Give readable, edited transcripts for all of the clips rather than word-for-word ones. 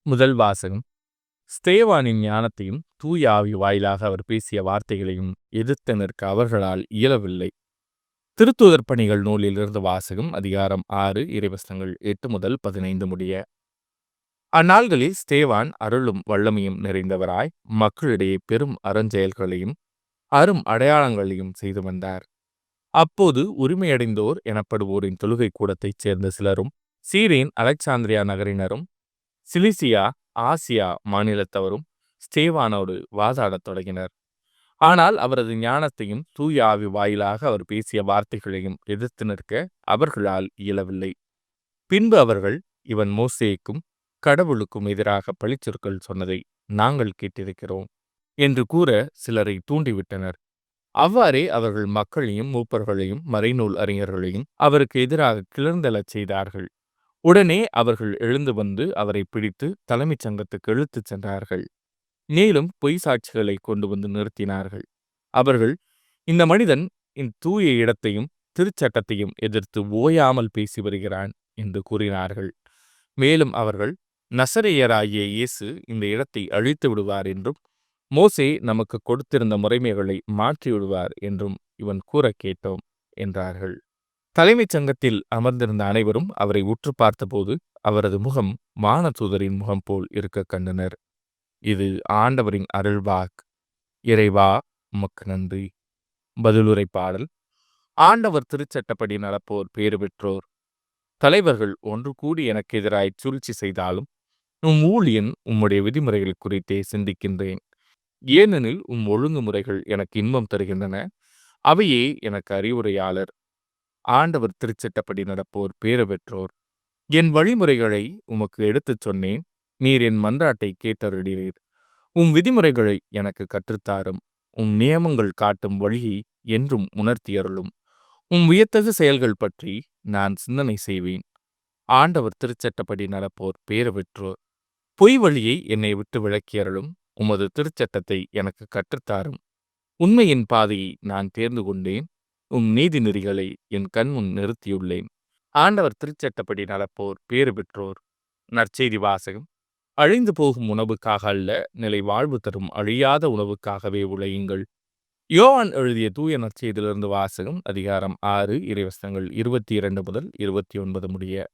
முதல் வாசகம். ஸ்தேவானின் ஞானத்தையும் தூய ஆவி வாயிலாக அவர் பேசிய வார்த்தைகளையும் எதிர்த்து நிற்க அவர்களால் இயலவில்லை. திருத்தூதர் பணிகள் நூலிலிருந்து வாசகம். அதிகாரம் 6 இறைவசனங்கள் 8 முதல் 15 முடிய. அந்நாள்களில் ஸ்தேவான் அருளும் வல்லமையும் நிறைந்தவராய் மக்களிடையே பெரும் அருஞ்செயல்களையும் அரும் அடையாளங்களையும் செய்து வந்தார். அப்போது உரிமையடைந்தோர் எனப்படுவோரின் தொழுகை கூடத்தைச் சேர்ந்த சிலரும் சீரேன் அலெக்சாந்திரியா நகரினரும் சிலிசியா ஆசியா மாநிலத்தவரும் ஸ்தேவானோடு வாதாடத் தொடங்கினர். ஆனால் அவரது ஞானத்தையும் தூய ஆவி வாயிலாக அவர் பேசிய வார்த்தைகளையும் எதிர்த்து நிற்க அவர்களால் இயலவில்லை. பின்பு அவர்கள், இவன் மோசேக்கும் கடவுளுக்கும் எதிராக பழிச்சொற்கள் சொன்னதை நாங்கள் கேட்டிருக்கிறோம் என்று கூற சிலரை தூண்டிவிட்டனர். அவ்வாறே அவர்கள் மக்களையும் மூப்பர்களையும் மறைநூல் அறிஞர்களையும் அவருக்கு எதிராக கிளர்ந்தெழச் செய்தார்கள். உடனே அவர்கள் எழுந்து வந்து அவரை பிடித்து தலைமைச் சங்கத்துக்கு இழுத்துச் சென்றார்கள். மேலும் பொய் சாட்சிகளை கொண்டு வந்து நிறுத்தினார்கள். அவர்கள், இந்த மனிதன் தூய இடத்தையும் திருச்சட்டத்தையும் எதிர்த்து ஓயாமல் பேசி வருகிறான் என்று கூறினார்கள். மேலும் அவர்கள், நசரேயராகிய இயேசு இந்த இடத்தை அழித்து விடுவார் என்றும் மோசே நமக்கு கொடுத்திருந்த முறைமைகளை மாற்றி விடுவார் என்றும் இவன் கூற கேட்டோம் என்றார்கள். தலைமைச் சங்கத்தில் அமர்ந்திருந்த அனைவரும் அவரை உற்று பார்த்தபோது அவரது முகம் வானதூதரின் முகம் போல் இருக்க கண்டனர். இது ஆண்டவரின் அருள்வாக். இறைவா உமக்கு நன்றி. பதிலுரை பாடல். ஆண்டவர் திருச்சட்டப்படி நடப்போர் பேறு பெற்றோர். தலைவர்கள் ஒன்று கூடி எனக்கு எதிராய் சூழ்ச்சி செய்தாலும் ஊழியன் உம்முடைய விதிமுறைகள் குறித்தே சிந்திக்கின்றேன். ஏனெனில் ஒழுங்குமுறைகள் எனக்கு இன்பம் தருகின்றன. அவையே எனக்கு அறிவுரையாளர். ஆண்டவர் திருச்சட்டப்படி நடப்போர் பேறு பெற்றோர். என் வழிமுறைகளை உமக்கு எடுத்துச் சொன்னேன். நீர் என் மன்றாட்டை கேட்டருளீர். விதிமுறைகளை எனக்கு கற்றுத்தாரும். நியமங்கள் காட்டும் வழியை என்றும் உணர்த்தியருளும். வியத்தகு செயல்கள் பற்றி நான் சிந்தனை செய்வேன். ஆண்டவர் திருச்சட்டப்படி நடப்போர் பேறு பெற்றோர். பொய் வழியை என்னை விட்டு விளக்கியருளும். உமது திருச்சட்டத்தை எனக்கு கற்றுத்தாரும். உண்மையின் பாதையை நான் தேர்ந்து கொண்டேன். நீதி நெறிகளை என் கண்முன் நிறுத்தியுள்ளேன். ஆண்டவர் திருச்சட்டப்படி நடப்போர் பேறு பெற்றோர். நற்செய்தி வாசகம். அழிந்து போகும் உணவுக்காக அல்ல, நிலை வாழ்வு தரும் அழியாத உணவுக்காகவே உழையுங்கள். யோவான் எழுதிய தூய நற்செய்தியிலிருந்து வாசகம். அதிகாரம் 6 இறைவசனங்கள் 22 முதல் 29 முடிய.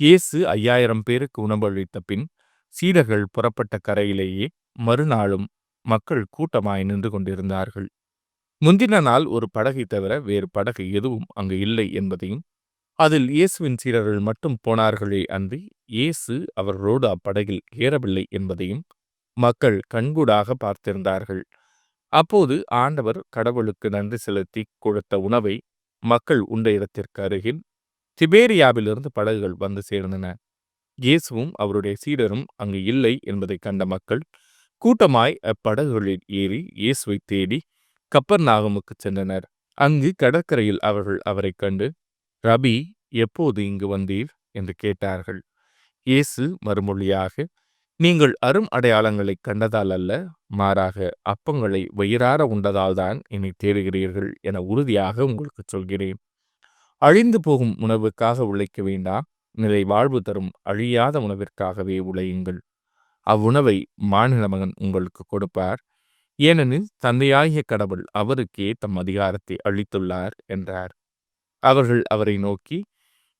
இயேசு 5000 பேருக்கு உணவு அளித்த பின் சீடர்கள் புறப்பட்ட கரையிலேயே மறுநாளும் மக்கள் கூட்டமாய் நின்று கொண்டிருந்தார்கள். முந்தின நாள் ஒரு படகை தவிர வேறு படகு எதுவும் அங்கு இல்லை என்பதையும், அதில் இயேசுவின் சீடர்கள் மட்டும் போனார்களே அன்றி இயேசு அவர்களோடு அப்படகில் ஏறவில்லை என்பதையும் மக்கள் கண்கூடாக பார்த்திருந்தார்கள். அப்போது ஆண்டவர் கடவுளுக்கு நன்றி செலுத்தி கொடுத்த உணவை மக்கள் உண்ட இடத்திற்கு அருகில் திபேரியாவிலிருந்து படகுகள் வந்து சேர்ந்தன. இயேசுவும் அவருடைய சீடரும் அங்கு இல்லை என்பதை கண்ட மக்கள் கூட்டமாய் அப்படகுகளில் ஏறி இயேசுவை தேடி கப்பர்நாகமுக்கு சென்றனர். அங்கு கடற்கரையில் அவர்கள் அவரை கண்டு, ரபி, எப்போது இங்கு வந்தீர் என்று கேட்டார்கள். இயேசு மறுமொழியாக, நீங்கள் அரும் அடையாளங்களை கண்டதால் அல்ல, மாறாக அப்பங்களை வயிறார உண்டதால் தான் என்னை தேடுகிறீர்கள் என உறுதியாக உங்களுக்கு சொல்கிறேன். அழிந்து போகும் உணவுக்காக உழைக்க வேண்டாம், நிலை வாழ்வு தரும் அழியாத உணவிற்காகவே உழையுங்கள். அவ்வுணவை மானிட மகன் உங்களுக்கு கொடுப்பார். ஏனெனில் தந்தையாகிய கடவுள் அவருக்கே தம் அதிகாரத்தை அளித்துள்ளார் என்றார். அவர்கள் அவரை நோக்கி,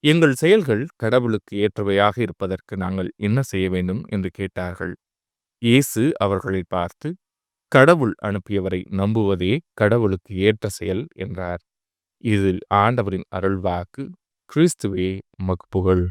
எங்கள் செயல்கள் கடவுளுக்கு ஏற்றவையாக இருப்பதற்கு நாங்கள் என்ன செய்ய வேண்டும் என்று கேட்டார்கள். இயேசு அவர்களை பார்த்து, கடவுள் அனுப்பியவரை நம்புவதே கடவுளுக்கு ஏற்ற செயல் என்றார். இதில் ஆண்டவரின் அருள்வாக்கு. கிறிஸ்துவே உமக்கு புகழ்.